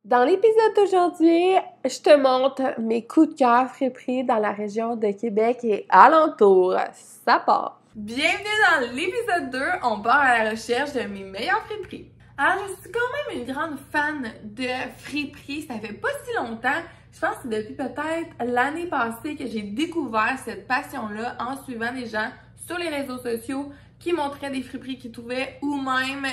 Dans l'épisode d'aujourd'hui, je te montre mes coups de cœur friperies dans la région de Québec et alentour. Ça part! Bienvenue dans l'épisode 2, on part à la recherche de mes meilleures friperies. Alors, je suis quand même une grande fan de friperies, ça fait pas si longtemps. Je pense que c'est depuis peut-être l'année passée que j'ai découvert cette passion-là en suivant des gens sur les réseaux sociaux qui montraient des friperies qu'ils trouvaient ou même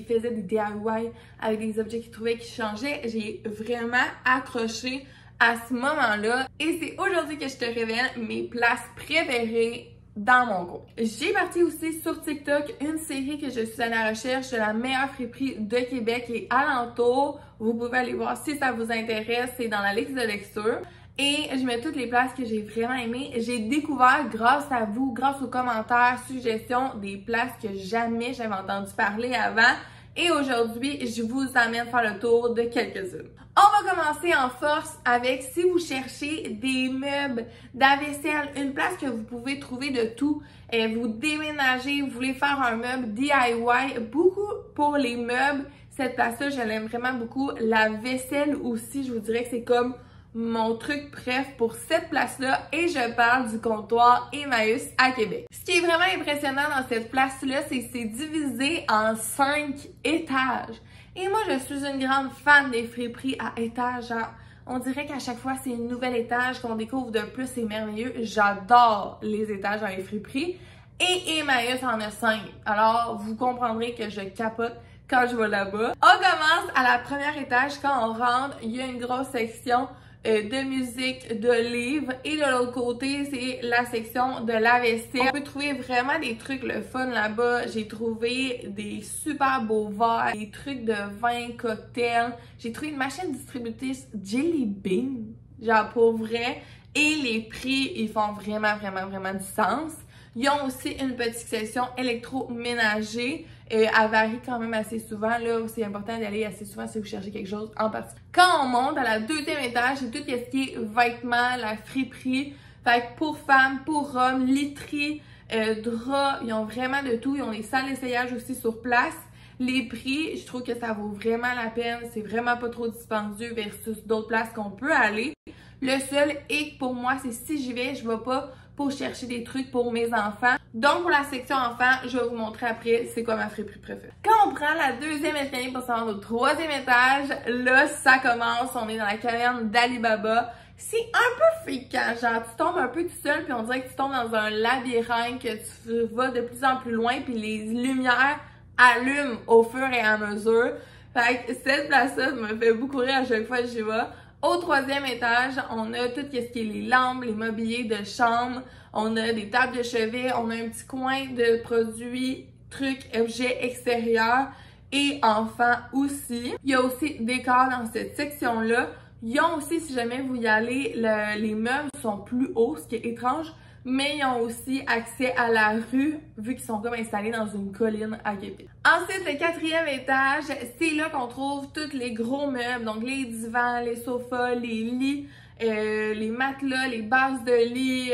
faisaient des DIY avec des objets qu'ils trouvaient qui changeaient. J'ai vraiment accroché à ce moment-là et c'est aujourd'hui que je te révèle mes places préférées dans mon coin. J'ai parti aussi sur TikTok une série que je suis à la recherche de la meilleure friperie de Québec et alentour. Vous pouvez aller voir si ça vous intéresse, c'est dans la liste de lecture. Et je mets toutes les places que j'ai vraiment aimées. J'ai découvert grâce à vous, grâce aux commentaires, suggestions, des places que jamais j'avais entendu parler avant. Et aujourd'hui, je vous amène faire le tour de quelques-unes. On va commencer en force avec si vous cherchez des meubles, de la vaisselle, une place que vous pouvez trouver de tout. Vous déménagez, vous voulez faire un meuble DIY, beaucoup pour les meubles. Cette place-là, je l'aime vraiment beaucoup. La vaisselle aussi, je vous dirais que c'est comme mon truc préf pour cette place-là et je parle du comptoir Emmaüs à Québec. Ce qui est vraiment impressionnant dans cette place-là, c'est que c'est divisé en 5 étages. Et moi, je suis une grande fan des friperies à étages. Genre, on dirait qu'à chaque fois, c'est un nouvel étage qu'on découvre de plus, c'est merveilleux. J'adore les étages dans les friperies. Et Emmaüs en a 5. Alors, vous comprendrez que je capote quand je vais là-bas. On commence à la première étage. Quand on rentre, il y a une grosse section de musique, de livres et de l'autre côté c'est la section de la vaisselle. On peut trouver vraiment des trucs le fun là-bas. J'ai trouvé des super beaux verres, des trucs de vin, cocktails. J'ai trouvé une machine distributrice Jelly Bean, genre pour vrai, et les prix ils font vraiment du sens. Ils ont aussi une petite section électroménager. Elle varie quand même assez souvent. Là, c'est important d'y aller assez souvent si vous cherchez quelque chose en particulier. Quand on monte à la deuxième étage, c'est tout ce qui est vêtements, la friperie. Fait que pour femmes, pour hommes, literie, draps, ils ont vraiment de tout. Ils ont des salles d'essayage aussi sur place. Les prix, je trouve que ça vaut vraiment la peine. C'est vraiment pas trop dispendieux versus d'autres places qu'on peut aller. Le seul hic pour moi, c'est si j'y vais, je vais pas pour chercher des trucs pour mes enfants. Donc, pour la section enfants, je vais vous montrer après c'est quoi ma friperie préférée. Quand on prend la deuxième escalier pour se rendre au troisième étage, là, ça commence. On est dans la caverne d'Ali Baba. C'est un peu fréquent, genre tu tombes un peu tout seul puis on dirait que tu tombes dans un labyrinthe, que tu vas de plus en plus loin puis les lumières allument au fur et à mesure. Fait que cette place-là me fait beaucoup rire à chaque fois que j'y vais. Au troisième étage, on a tout ce qui est les lampes, les mobiliers de chambre, on a des tables de chevet, on a un petit coin de produits, trucs, objets extérieurs et enfants aussi. Il y a aussi des décors dans cette section-là. Ils ont aussi, si jamais vous y allez, les meubles sont plus hauts, ce qui est étrange, mais ils ont aussi accès à la rue, vu qu'ils sont comme installés dans une colline à Québec. Ensuite, le quatrième étage, c'est là qu'on trouve tous les gros meubles, donc les divans, les sofas, les lits, les matelas, les bases de lit,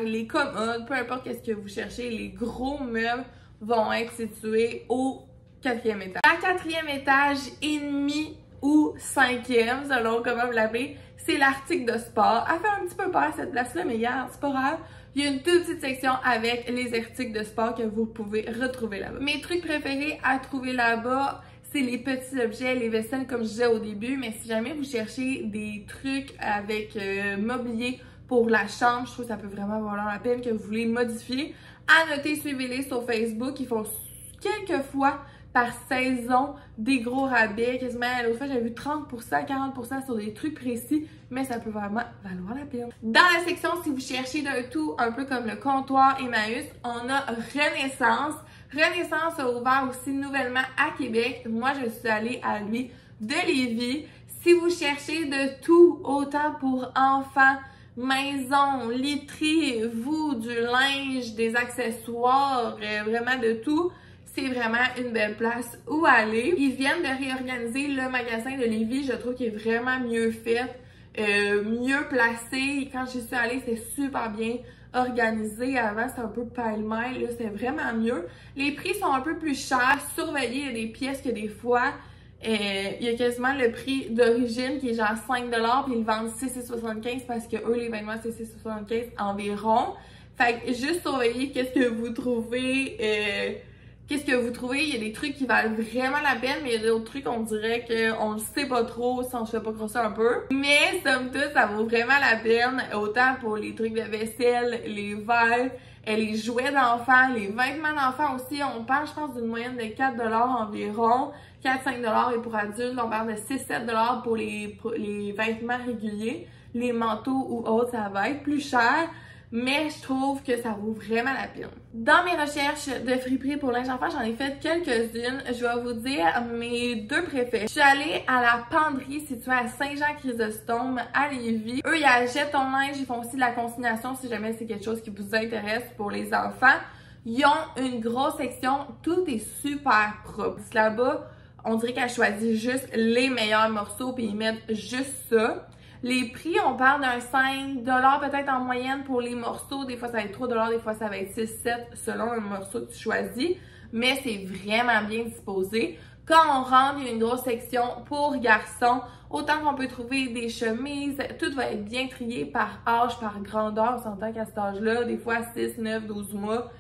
les commodes, peu importe qu'est-ce que vous cherchez, les gros meubles vont être situés au quatrième étage. À quatrième étage et demi ou cinquième, selon comment vous l'appelez, c'est l'Arctique de sport. Elle fait un petit peu peur cette place-là, mais regarde, c'est pas grave. Il y a une toute petite section avec les articles de sport que vous pouvez retrouver là-bas. Mes trucs préférés à trouver là-bas, c'est les petits objets, les vaisselles comme je disais au début, mais si jamais vous cherchez des trucs avec mobilier pour la chambre, je trouve que ça peut vraiment valoir la peine que vous voulez modifier. À noter, suivez-les sur Facebook, ils font quelques fois par saison des gros rabais, quasiment l'autre fois j'avais vu 30%, 40% sur des trucs précis, mais ça peut vraiment valoir la peine. Dans la section, si vous cherchez d'un tout, un peu comme le comptoir Emmaüs, on a Renaissance. Renaissance a ouvert aussi nouvellement à Québec. Moi, je suis allée à lui de Lévis. Si vous cherchez de tout, autant pour enfants, maison, literie, vous, du linge, des accessoires, vraiment de tout, c'est vraiment une belle place où aller. Ils viennent de réorganiser le magasin de Lévis. Je trouve qu'il est vraiment mieux fait, mieux placé. Quand j'y suis allée, c'est super bien organisé. Avant, c'était un peu pêle-mêle. Là, c'est vraiment mieux. Les prix sont un peu plus chers. Surveillez, il y a des pièces que des fois, Il y a quasiment le prix d'origine qui est genre 5$, puis ils le vendent 6,75$ parce que eux, les vêtements, c'est 6,75$ environ. Fait que juste surveiller qu'est-ce que vous trouvez, il y a des trucs qui valent vraiment la peine, mais il y a d'autres trucs, on dirait qu'on le sait pas trop si on se fait pas crosser un peu. Mais somme toute, ça vaut vraiment la peine, autant pour les trucs de vaisselle, les verres, les jouets d'enfants, les vêtements d'enfants aussi. On parle, je pense, d'une moyenne de 4$ environ, 4-5$, et pour adultes, on parle de 6-7$ pour les vêtements réguliers. Les manteaux ou autres, ça va être plus cher. Mais je trouve que ça vaut vraiment la peine. Dans mes recherches de friperie pour linge enfant, j'en ai fait quelques-unes. Je vais vous dire mes deux préférés. Je suis allée à la penderie située à Saint-Jean-Chrysostome à Lévis. Eux, ils achètent ton linge, ils font aussi de la consignation si jamais c'est quelque chose qui vous intéresse pour les enfants. Ils ont une grosse section, tout est super propre. Là-bas, on dirait qu'elle choisit juste les meilleurs morceaux puis ils mettent juste ça. Les prix, on parle d'un 5$ peut-être en moyenne pour les morceaux. Des fois, ça va être 3$, des fois, ça va être 6-7$ selon le morceau que tu choisis. Mais c'est vraiment bien disposé. Quand on rentre, il y a une grosse section pour garçons. Autant qu'on peut trouver des chemises, tout va être bien trié par âge, par grandeur. On s'entend qu'à cet âge-là, des fois 6, 9, 12 mois,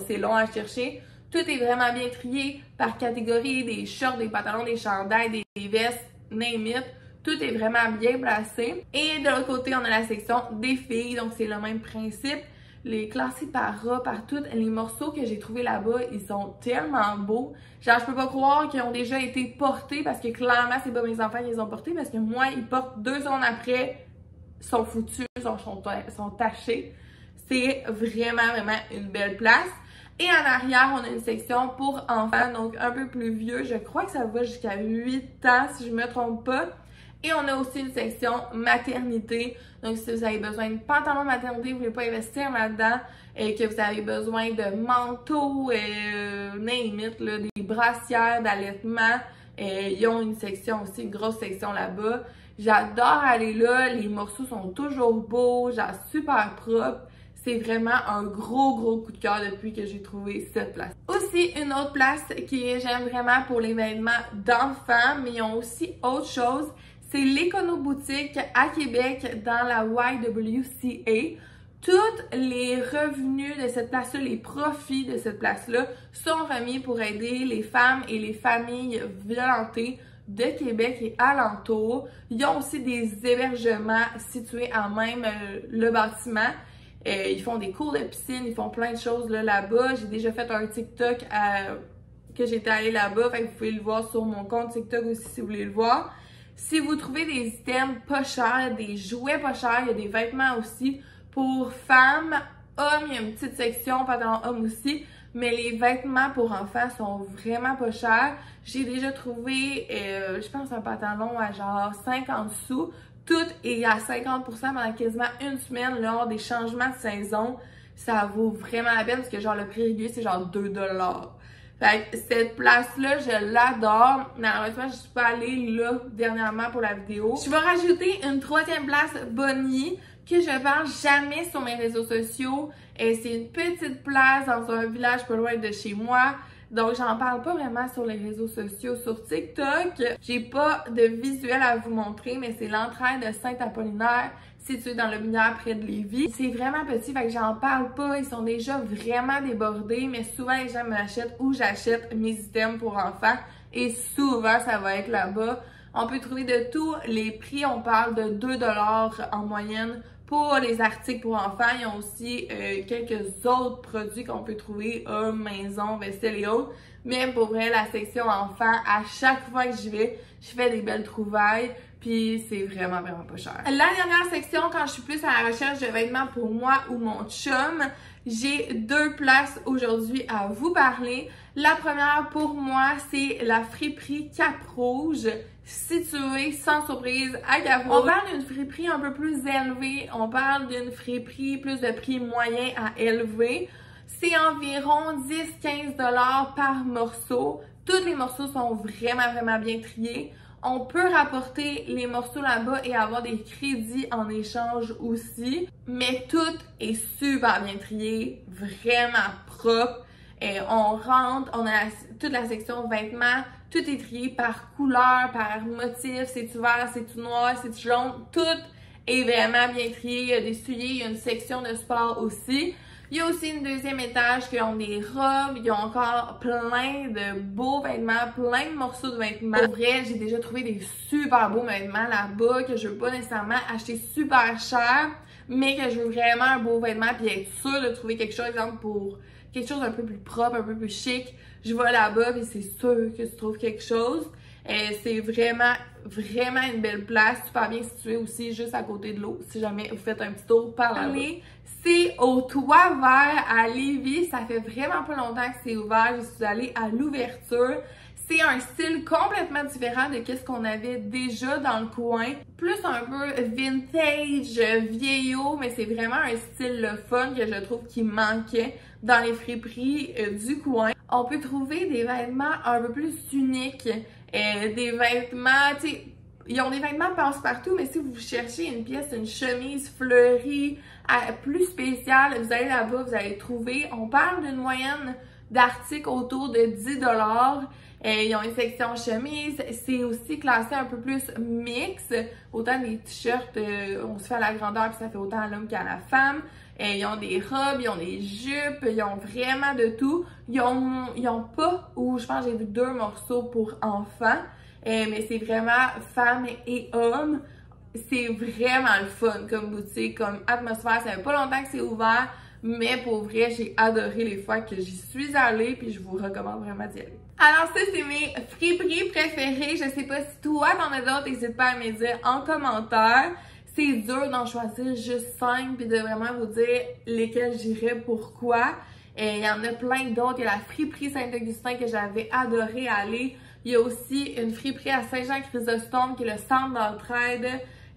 c'est long à chercher. Tout est vraiment bien trié par catégorie, des shorts, des pantalons, des chandails, des vestes, name it. Tout est vraiment bien placé. Et de l'autre côté, on a la section des filles. Donc, c'est le même principe. Les classés par ras, par toutes. Les morceaux que j'ai trouvés là-bas, ils sont tellement beaux. Genre, je peux pas croire qu'ils ont déjà été portés parce que clairement, c'est pas mes enfants qui les ont portés parce que moi, ils portent 2 secondes après, sont foutus, sont tachés. C'est vraiment, vraiment une belle place. Et en arrière, on a une section pour enfants, donc un peu plus vieux. Je crois que ça va jusqu'à 8 ans, si je me trompe pas. Et on a aussi une section maternité. Donc, si vous avez besoin de pantalons maternité, vous voulez pas investir là-dedans, et que vous avez besoin de manteaux, name it, là, des brassières d'allaitement, ils ont une section aussi, une grosse section là-bas. J'adore aller là. Les morceaux sont toujours beaux, genre super propres. C'est vraiment un gros coup de cœur depuis que j'ai trouvé cette place. Aussi, une autre place que j'aime vraiment pour les vêtements d'enfants, mais ils ont aussi autre chose. C'est l'Écono-Boutique à Québec dans la YWCA. Tous les revenus de cette place-là, les profits de cette place-là sont remis pour aider les femmes et les familles violentées de Québec et alentours. Ils ont aussi des hébergements situés à même le bâtiment. Ils font des cours de piscine, ils font plein de choses là-bas. J'ai déjà fait un TikTok que j'étais allée là-bas. Fait que vous pouvez le voir sur mon compte TikTok aussi si vous voulez le voir. Si vous trouvez des items pas chers, des jouets pas chers, il y a des vêtements aussi pour femmes, hommes, il y a une petite section pantalon hommes aussi, mais les vêtements pour enfants sont vraiment pas chers. J'ai déjà trouvé, je pense, un pantalon à genre 50 sous. Tout est à 50% pendant quasiment une semaine lors des changements de saison. Ça vaut vraiment la peine parce que genre le prix régulier, c'est genre 2$. Fait que cette place-là, je l'adore. Malheureusement, je suis pas allée là dernièrement pour la vidéo. Je vais rajouter une troisième place, Bonnie, que je parle jamais sur mes réseaux sociaux. C'est une petite place dans un village pas loin de chez moi. Donc, j'en parle pas vraiment sur les réseaux sociaux. Sur TikTok, j'ai pas de visuel à vous montrer, mais c'est l'entraide de Saint-Apollinaire, situé dans le Minière près de Lévis. C'est vraiment petit, fait que j'en parle pas. Ils sont déjà vraiment débordés, mais souvent les gens m'achètent ou j'achète mes items pour enfants. Et souvent, ça va être là-bas. On peut trouver de tout. Les prix, on parle de 2$ en moyenne pour les articles pour enfants. Ils ont aussi quelques autres produits qu'on peut trouver, hommes, maison, vaisselle et autres. Mais pour vrai, la section enfants, à chaque fois que j'y vais, je fais des belles trouvailles. Puis c'est vraiment pas cher. La dernière section, quand je suis plus à la recherche de vêtements pour moi ou mon chum, j'ai deux places aujourd'hui à vous parler. La première pour moi, c'est la friperie Cap-Rouge, située sans surprise à Cap-Rouge. On parle d'une friperie un peu plus élevée, on parle d'une friperie plus de prix moyen à élevé. C'est environ 10-15$ par morceau. Tous les morceaux sont vraiment bien triés. On peut rapporter les morceaux là-bas et avoir des crédits en échange aussi. Mais tout est super bien trié, vraiment propre. On rentre, on a toute la section vêtements, Tout est trié par couleur, par motif, c'est-tu vert, c'est-tu noir, c'est-tu jaune, tout est vraiment bien trié. Il y a des souliers, il y a une section de sport aussi. Il y a aussi une deuxième étage qui ont des robes, ils ont encore plein de beaux vêtements, plein de morceaux de vêtements. Pour vrai, j'ai déjà trouvé des super beaux vêtements là-bas que je veux pas nécessairement acheter super cher, mais que je veux vraiment un beau vêtement puis être sûre de trouver quelque chose, exemple pour quelque chose un peu plus propre, un peu plus chic. Je vais là-bas et c'est sûr que tu trouves quelque chose. C'est vraiment une belle place, super bien située aussi, juste à côté de l'eau, si jamais vous faites un petit tour par là. C'est au Toit Vert à Lévis, ça fait vraiment pas longtemps que c'est ouvert, je suis allée à l'ouverture. C'est un style complètement différent de ce qu'on avait déjà dans le coin. Plus un peu vintage, vieillot, mais c'est vraiment un style le fun que je trouve qui manquait dans les friperies du coin. On peut trouver des vêtements un peu plus uniques, des vêtements, tu sais, ils ont des vêtements passe-partout, mais si vous cherchez une pièce, une chemise fleurie, plus spéciale, vous allez là-bas, vous allez trouver. On parle d'une moyenne d'articles autour de 10$. Ils ont une section chemise. C'est aussi classé un peu plus mix. Autant des t-shirts, on se fait à la grandeur, puis ça fait autant à l'homme qu'à la femme. Ils ont des robes, ils ont des jupes, ils ont vraiment de tout. Ils ont pas, ou je pense que j'ai vu 2 morceaux pour enfants. Mais c'est vraiment femmes et hommes. C'est vraiment le fun comme boutique, comme atmosphère. Ça fait pas longtemps que c'est ouvert, mais pour vrai, j'ai adoré les fois que j'y suis allée, puis je vous recommande vraiment d'y aller. Alors ça, c'est mes friperies préférées. Je sais pas si toi t'en as d'autres, n'hésite pas à me les dire en commentaire. C'est dur d'en choisir juste 5 puis de vraiment vous dire lesquels j'irais, pourquoi. Il y en a plein d'autres. Il y a la friperie Saint-Augustin que j'avais adoré aller. Il y a aussi une friperie à Saint-Jean-Chrysostome qui est le centre d'entraide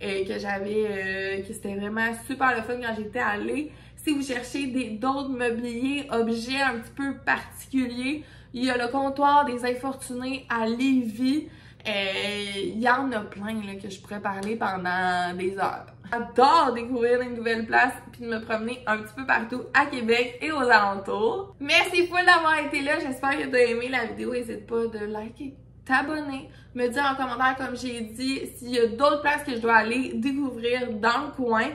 que c'était vraiment super le fun quand j'étais allée. Si vous cherchez d'autres mobiliers, objets un petit peu particuliers, il y a le comptoir des Infortunés à Lévis. Il y en a plein là, que je pourrais parler pendant des heures. J'adore découvrir des nouvelles places puis de me promener un petit peu partout à Québec et aux alentours. Merci beaucoup d'avoir été là. J'espère que tu as aimé la vidéo. N'hésite pas de liker, t'abonner, me dire en commentaire, comme j'ai dit, s'il y a d'autres places que je dois aller découvrir dans le coin.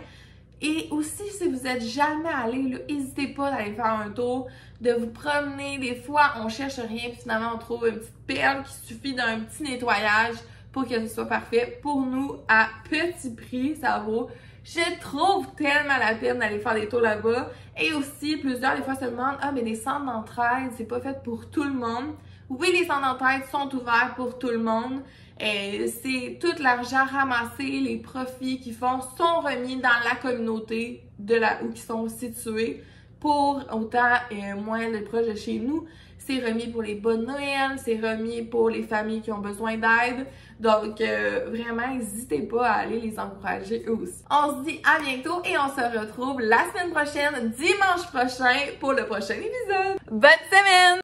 Et aussi, si vous êtes jamais allé, n'hésitez pas d'aller faire un tour, de vous promener. Des fois, on cherche rien, puis finalement, on trouve une petite perle qui suffit d'un petit nettoyage pour que ce soit parfait. Pour nous, à petit prix, ça vaut, je trouve, tellement la peine d'aller faire des tours là-bas. Et aussi, plusieurs, des fois, se demandent, ah, mais les centres d'entraide, c'est pas fait pour tout le monde. Oui, les centres d'entraide sont ouverts pour tout le monde. C'est tout l'argent ramassé, les profits qu'ils font sont remis dans la communauté où ils sont situés. Pour autant, moins de proches de chez nous, c'est remis pour les bonnes Noël, c'est remis pour les familles qui ont besoin d'aide. Donc, vraiment, n'hésitez pas à aller les encourager eux aussi. On se dit à bientôt et on se retrouve la semaine prochaine, dimanche prochain, pour le prochain épisode. Bonne semaine!